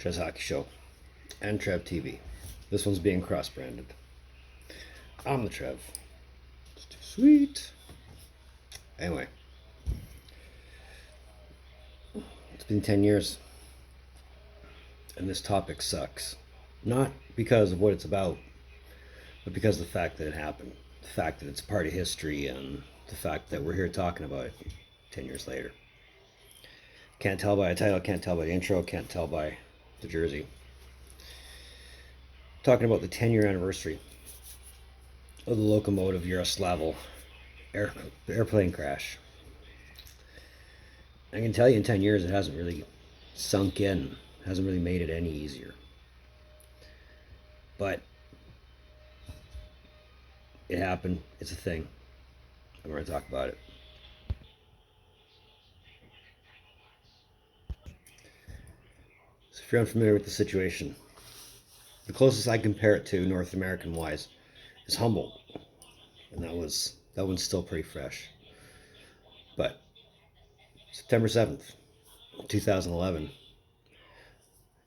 Trevs Hockey Show and Trev TV. This one's being cross-branded. I'm the Trev. It's too sweet. Anyway, it's been 10 years, and this topic sucks. Not because of what it's about, but because of the fact that it happened. The fact that it's part of history, and the fact that we're here talking about it 10 years later. Can't tell by the title, can't tell by the intro, can't tell by the jersey. Talking about the 10-year anniversary of the Lokomotiv Yaroslavl airplane crash. I can tell you in 10 years it hasn't really sunk in, hasn't really made it any easier. But it happened, it's a thing, and we're going to talk about it. So if you're unfamiliar with the situation, the closest I compare it to North American wise is Humboldt, and that one's still pretty fresh. But September 7th, 2011,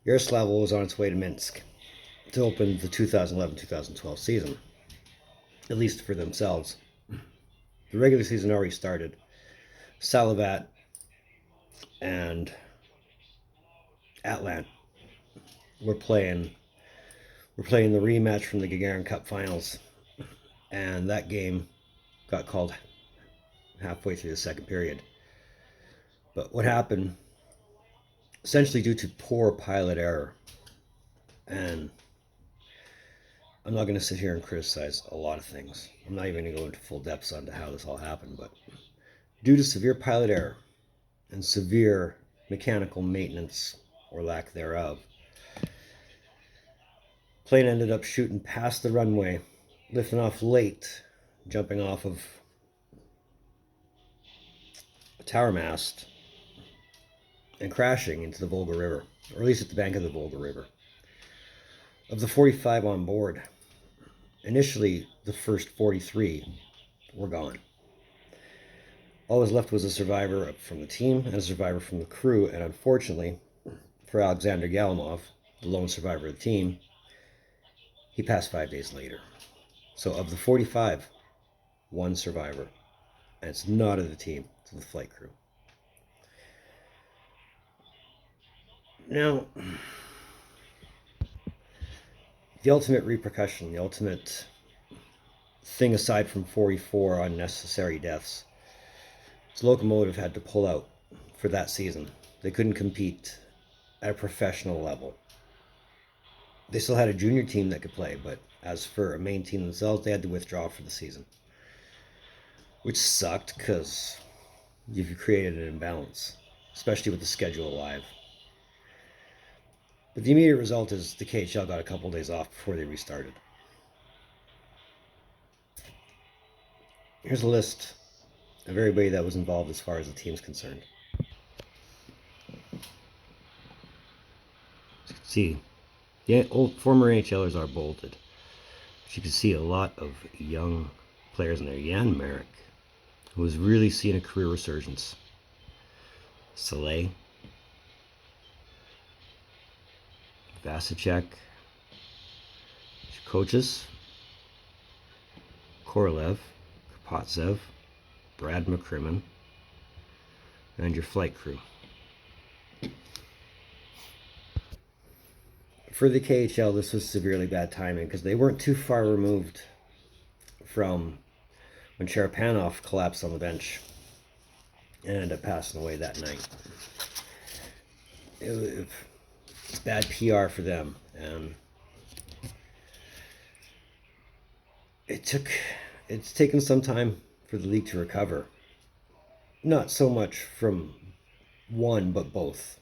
Yaroslavl was on its way to Minsk to open the 2011-2012 season, at least for themselves. The regular season already started. Salavat and Atlant were playing the rematch from the Gagarin Cup finals, and that game got called halfway through the second period. But what happened, essentially due to poor pilot error, and I'm not going to sit here and criticize a lot of things. I'm not even going to go into full depths onto how this all happened, but due to severe pilot error and severe mechanical maintenance or lack thereof, plane ended up shooting past the runway, lifting off late, jumping off of a tower mast, and crashing into the Volga River, or at least at the bank of the Volga River. Of the 45 on board, initially the first 43 were gone. All that was left was a survivor from the team and a survivor from the crew, and unfortunately for Alexander Galimov, the lone survivor of the team, he passed 5 days later. So of the 45, one survivor, and it's not of the team, it's of the flight crew. Now, the ultimate repercussion, the ultimate thing aside from 44 unnecessary deaths, is Lokomotiv had to pull out for that season. They couldn't compete at a professional level. They still had a junior team that could play, but as for a main team themselves, they had to withdraw for the season. Which sucked because you've created an imbalance, especially with the schedule alive. But the immediate result is the KHL got a couple days off before they restarted. Here's a list of everybody that was involved as far as the team's concerned. As you can see, the old former NHLers are bolded. But you can see a lot of young players in there. Jan Merrick, who was really seeing a career resurgence. Saleh, Vasicek, coaches, Korolev, Kapotsev, Brad McCrimmon, and your flight crew. For the KHL, this was severely bad timing because they weren't too far removed from when Sharapanov collapsed on the bench and ended up passing away that night. It's bad PR for them, and it's taken some time for the league to recover. Not so much from one, but both.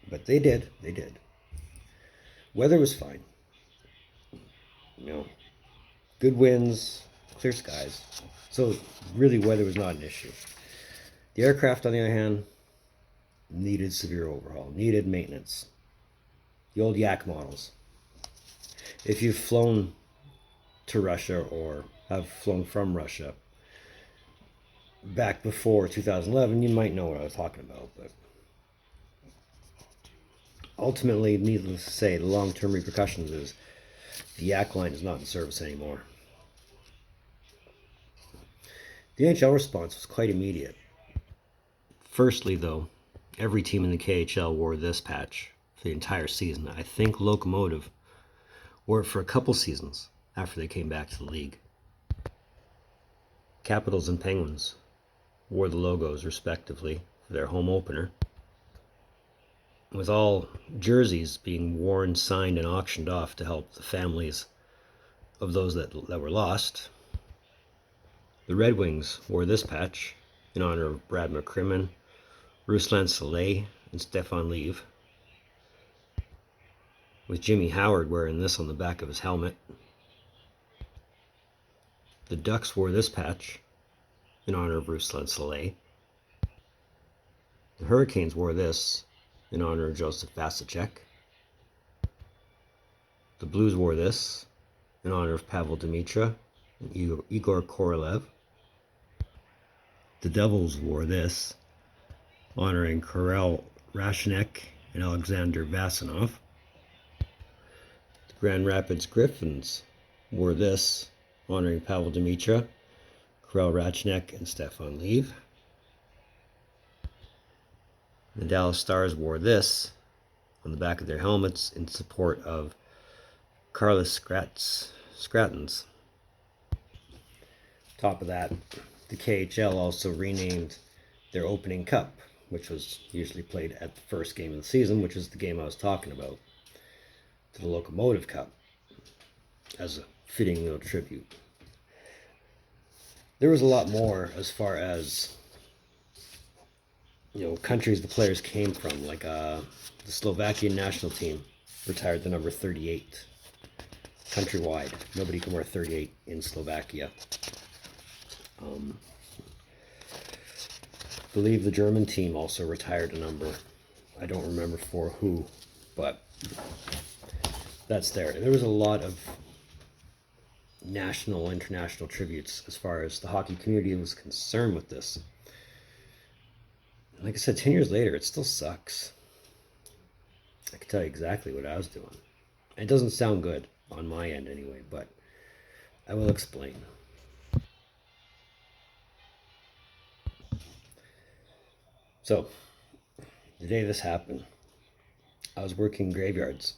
But they did. Weather was fine. Good winds, clear skies. So really weather was not an issue. The aircraft, on the other hand, needed severe overhaul, needed maintenance. The old Yak models. If you've flown to Russia or have flown from Russia back before 2011, you might know what I was talking about. But ultimately, needless to say, the long-term repercussions is the yak line is not in service anymore. The NHL response was quite immediate. Firstly, though, every team in the KHL wore this patch for the entire season. I think Lokomotiv wore it for a couple seasons after they came back to the league. Capitals and Penguins wore the logos respectively for their home opener, with all jerseys being worn, signed, and auctioned off to help the families of those that were lost. The Red Wings wore this patch in honor of Brad McCrimmon, Ruslan Saleh, and Stefan Leave, with Jimmy Howard wearing this on the back of his helmet. The Ducks wore this patch in honor of Ruslan Saleh. The Hurricanes wore this in honor of Joseph Vasicek. The Blues wore this in honor of Pavel Demitra and Igor Korolev. The Devils wore this, honoring Karel Rashnek and Alexander Vasanov. The Grand Rapids Griffins wore this, honoring Pavel Demitra, Karel Rashnek, and Stefan Leave. The Dallas Stars wore this on the back of their helmets in support of Carlos Scratton's. Top of that, the KHL also renamed their opening cup, which was usually played at the first game of the season, which is the game I was talking about, to the Lokomotiv Cup, as a fitting little tribute. There was a lot more as far as, countries the players came from, like the Slovakian national team retired the number 38 countrywide. Nobody can wear 38 in Slovakia. I believe the German team also retired a number. I don't remember for who, but that's there. There was a lot of national, international tributes as far as the hockey community was concerned with this. Like I said, 10 years later, it still sucks. I can tell you exactly what I was doing. It doesn't sound good on my end anyway, but I will explain. So, the day this happened, I was working graveyards,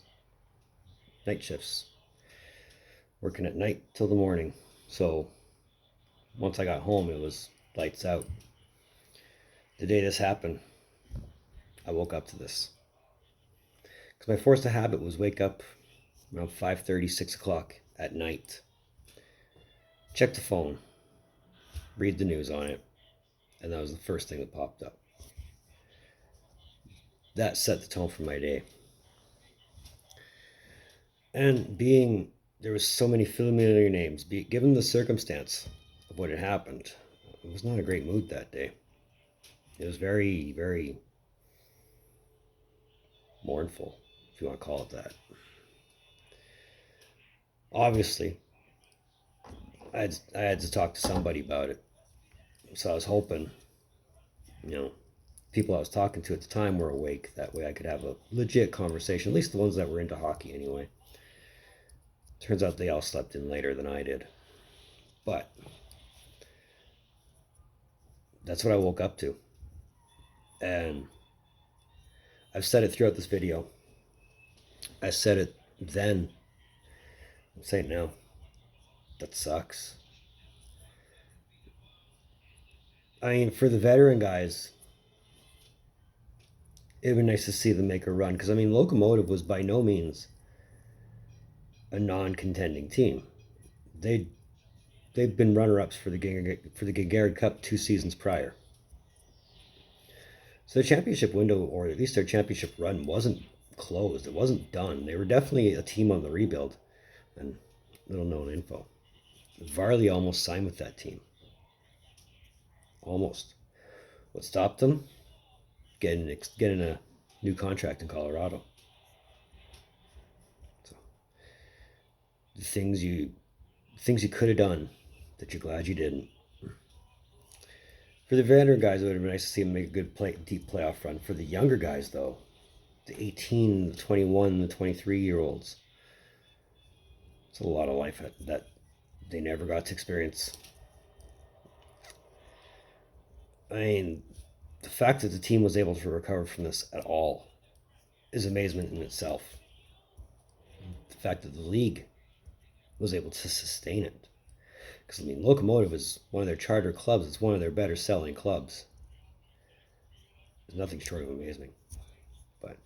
night shifts, working at night till the morning. So, once I got home, it was lights out. The day this happened, I woke up to this. Because my force of habit was wake up around 5:30, 6 o'clock at night, check the phone, read the news on it, and that was the first thing that popped up. That set the tone for my day. And there was so many familiar names, given the circumstance of what had happened, it was not a great mood that day. It was very, very mournful, if you want to call it that. Obviously, I had to talk to somebody about it. So I was hoping, people I was talking to at the time were awake. That way I could have a legit conversation, at least the ones that were into hockey anyway. Turns out they all slept in later than I did. But that's what I woke up to. And I've said it throughout this video. I said it then. I'm saying it now. That sucks. I mean, for the veteran guys, it would be nice to see them make a run. Because, Lokomotiv was by no means a non-contending team. They've been runner-ups for the Gagarin Cup 2 seasons prior. So the championship window, or at least their championship run, wasn't closed. It wasn't done. They were definitely a team on the rebuild. And little known info, Varley almost signed with that team. Almost. What stopped them? Getting a new contract in Colorado. So, the things you could have done that you're glad you didn't. For the veteran guys, it would have been nice to see them make a good deep playoff run. For the younger guys, though, the 18, the 21, the 23-year-olds. It's a lot of life that they never got to experience. I mean, the fact that the team was able to recover from this at all is amazement in itself. The fact that the league was able to sustain it. Because, I mean, Lokomotiv is one of their charter clubs. It's one of their better selling clubs. There's nothing short of amazing. But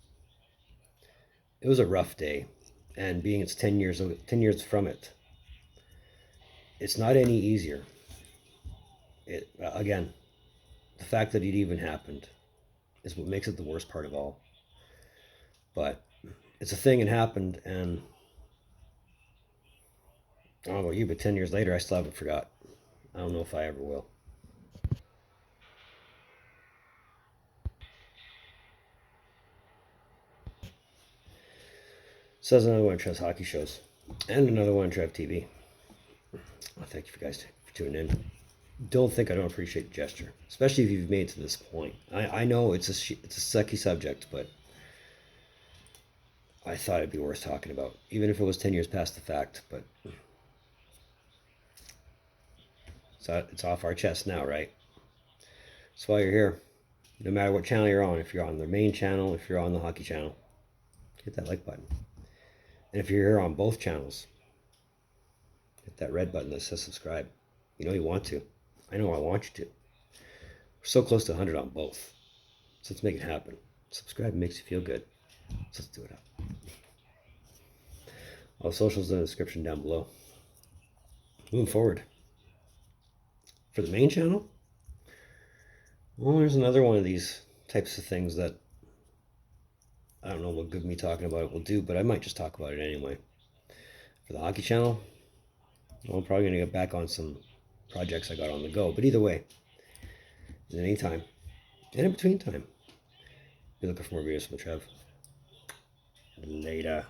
it was a rough day. And being it's 10 years from it, it's not any easier. Again, the fact that it even happened is what makes it the worst part of all. But it's a thing, it happened, and I don't know about you, but 10 years later, I still haven't forgot. I don't know if I ever will. Says another one of Trev's hockey shows, and another one on Trev TV. Well, thank you for guys for tuning in. Don't think I don't appreciate the gesture, especially if you've made it to this point. I know it's a sucky subject, but I thought it'd be worth talking about, even if it was 10 years past the fact. But so it's off our chest now, right? That's why you're here. No matter what channel you're on, if you're on the main channel, if you're on the hockey channel, hit that like button. And if you're here on both channels, hit that red button that says subscribe. You know you want to. I know I want you to. We're so close to 100 on both. So let's make it happen. Subscribe makes you feel good. So let's do it up. All the socials in the description down below. Moving forward. For the main channel, well, there's another one of these types of things that I don't know what good me talking about it will do, but I might just talk about it anyway. For the hockey channel, well, I'm probably going to get back on some projects I got on the go. But either way, at any time, and in between time, be looking for more videos from the Trev. Later.